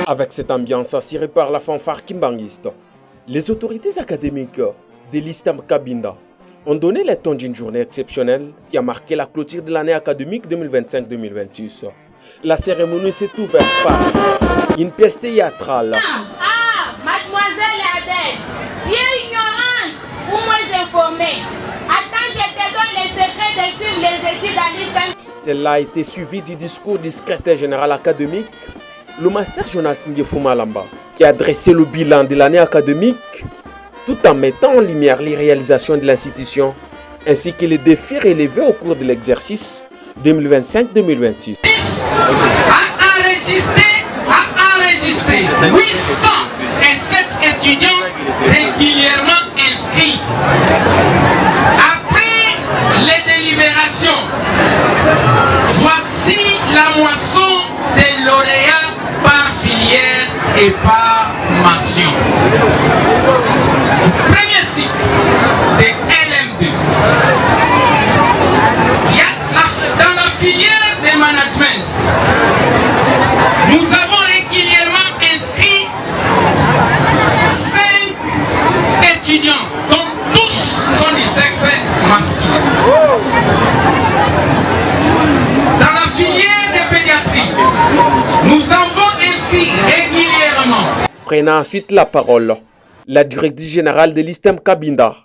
Avec cette ambiance assurée par la fanfare kimbanguiste, les autorités académiques de l'ISTEM Kabinda ont donné le ton d'une journée exceptionnelle qui a marqué la clôture de l'année académique 2025-2026. La cérémonie s'est ouverte par une pièce théâtrale. Mademoiselle Adèle, tu es ignorante ou moins informée. Attends, je te donne les secrets de suivre les études à l'ISTEM. Cela a été suivi du discours du secrétaire général académique, le master Jonas Ngefumalamba, qui a dressé le bilan de l'année académique tout en mettant en lumière les réalisations de l'institution ainsi que les défis relevés au cours de l'exercice 2025-2026. A enregistré 807 étudiants régulièrement inscrits. Après les délibérations, voici la moisson des lauréats par filière et par mention. Premier cycle de LM2. Dans la filière de management, nous avons régulièrement inscrit 5 étudiants, dont tous sont du sexe masculin. Dans la filière de pédiatrie, nous avons inscrit régulièrement. Prenant ensuite la parole, la directrice générale de l'ISTEM Kabinda,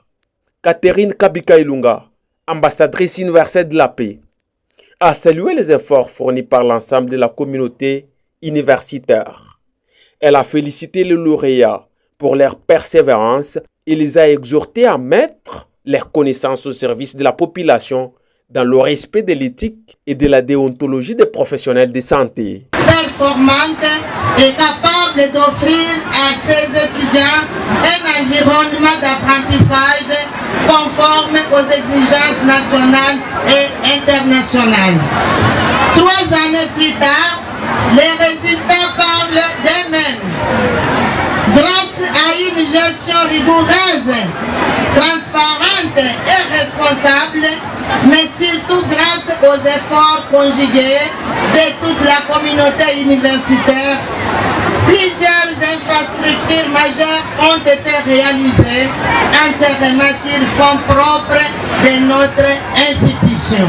Catherine Kabika Ilunga, ambassadrice universelle de la paix, a salué les efforts fournis par l'ensemble de la communauté universitaire. Elle a félicité les lauréats pour leur persévérance et les a exhortés à mettre leurs connaissances au service de la population dans le respect de l'éthique et de la déontologie des professionnels de santé. Performante et capable d'offrir à ses étudiants un environnement d'apprentissage conforme aux exigences nationales et internationales. 3 années plus tard, les résultats parlent d'eux-mêmes. Grâce à une gestion rigoureuse, transparente et responsable, mais surtout grâce aux efforts conjugués de toute la communauté universitaire, plusieurs infrastructures majeures ont été réalisées entièrement sur fonds propres de notre institution.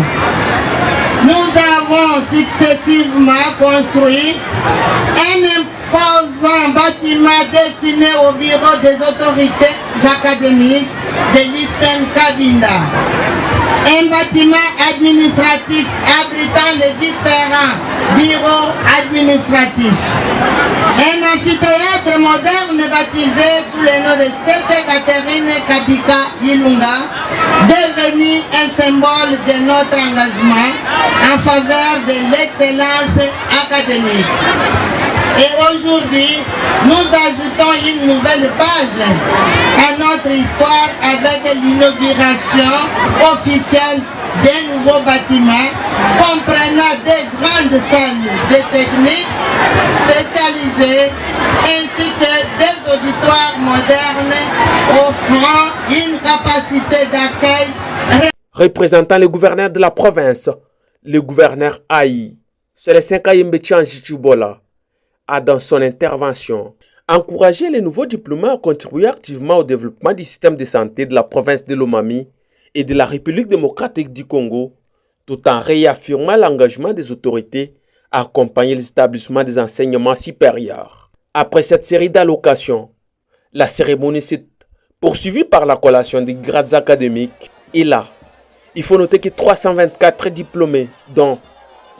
Nous avons successivement construit un imposant bâtiment destiné au bureau des autorités académiques de l'ISTEM Kabinda. Un bâtiment administratif abritant les différents bureaux administratifs. Un amphithéâtre moderne baptisé sous le nom de Sainte Catherine Kabika Ilunga, devenu un symbole de notre engagement en faveur de l'excellence académique. Et aujourd'hui, nous ajoutons une nouvelle page à notre histoire avec l'inauguration officielle d'un nouveau bâtiment comprenant des grandes salles de technique spécialisées ainsi que des auditoires modernes offrant une capacité d'accueil. Représentant le gouverneur de la province, le gouverneur Aïe, Célestin Kayembe Tchangi-Tchoubola, a dans son intervention encouragé les nouveaux diplômés à contribuer activement au développement du système de santé de la province de Lomami et de la République démocratique du Congo, tout en réaffirmant l'engagement des autorités à accompagner les établissements des enseignements supérieurs. Après cette série d'allocations, la cérémonie s'est poursuivie par la collation des grades académiques. Et là, il faut noter que 324 diplômés, dont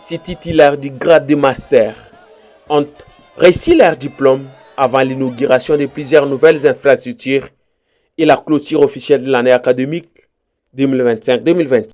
6 titulaires du grade de master, ont reçu leur diplôme avant l'inauguration de plusieurs nouvelles infrastructures et la clôture officielle de l'année académique 2025-2026.